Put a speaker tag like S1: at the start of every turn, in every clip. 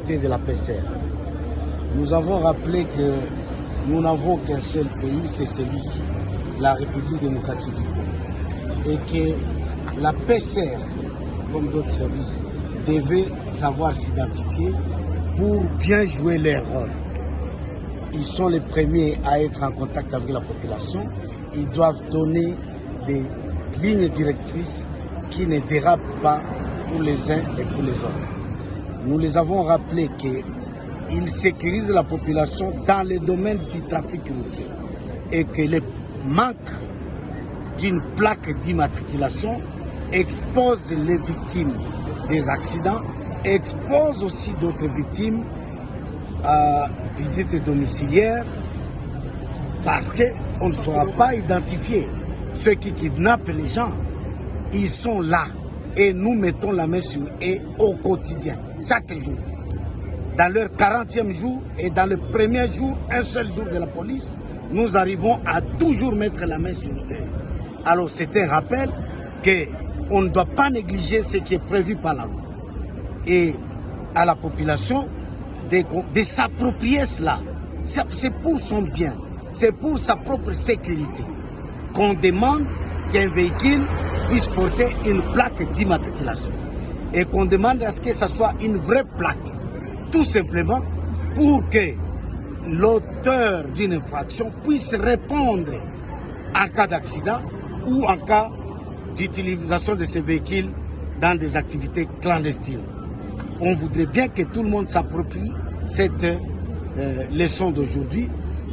S1: sécurité de la PCR. Nous avons rappelé que nous n'avons qu'un seul pays, c'est celui-ci, la République démocratique du Congo. Et que la PCR, comme d'autres services, devait savoir s'identifier pour bien jouer leur rôle. Ils sont les premiers à être en contact avec la population. Ils doivent donner des lignes directrices qui ne dérapent pas pour les uns et pour les autres. Nous les avons rappelé qu'ils sécurisent la population dans le domaine du trafic routier et que le manque d'une plaque d'immatriculation expose les victimes des accidents, expose aussi d'autres victimes à visite domiciliaire parce qu'on ne saura pas identifier ceux qui kidnappent les gens. Ils sont là et nous mettons la main sur eux au quotidien, chaque jour. Dans leur 40e jour et dans le premier jour, un seul jour de la police, nous arrivons à toujours mettre la main sur eux. Alors c'est un rappel qu'on ne doit pas négliger ce qui est prévu par la loi. Et à la population de s'approprier cela. C'est pour son bien, c'est pour sa propre sécurité qu'on demande qu'un véhicule puisse porter une plaque d'immatriculation. Et qu'on demande à ce que ce soit une vraie plaque. Tout simplement pour que l'auteur d'une infraction puisse répondre en cas d'accident ou en cas d'utilisation de ces véhicules dans des activités clandestines. On voudrait bien que tout le monde s'approprie cette leçon d'aujourd'hui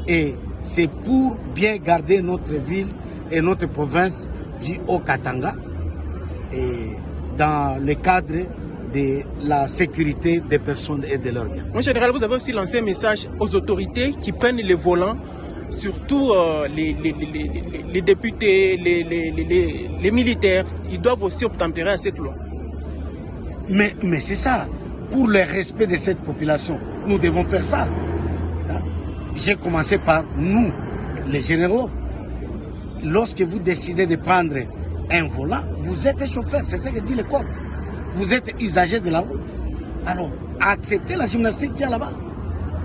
S1: et c'est pour bien garder notre ville et notre province du Haut-Katanga et dans le cadre de la sécurité des personnes et de leurs biens.
S2: En général, vous avez aussi lancé un message aux autorités qui prennent les volants, surtout les députés, les militaires. Ils doivent aussi obtempérer à cette loi.
S1: Mais c'est ça. Pour le respect de cette population, nous devons faire ça. J'ai commencé par nous, les généraux. Lorsque vous décidez de prendre un volant, vous êtes chauffeur, c'est ce que dit le code. Vous êtes usager de la route. Alors, acceptez la gymnastique qu'il y a là-bas.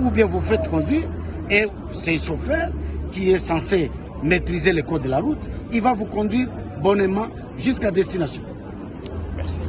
S1: Ou bien vous faites conduire et c'est le chauffeur qui est censé maîtriser le code de la route, il va vous conduire bonnement jusqu'à destination.
S2: Merci.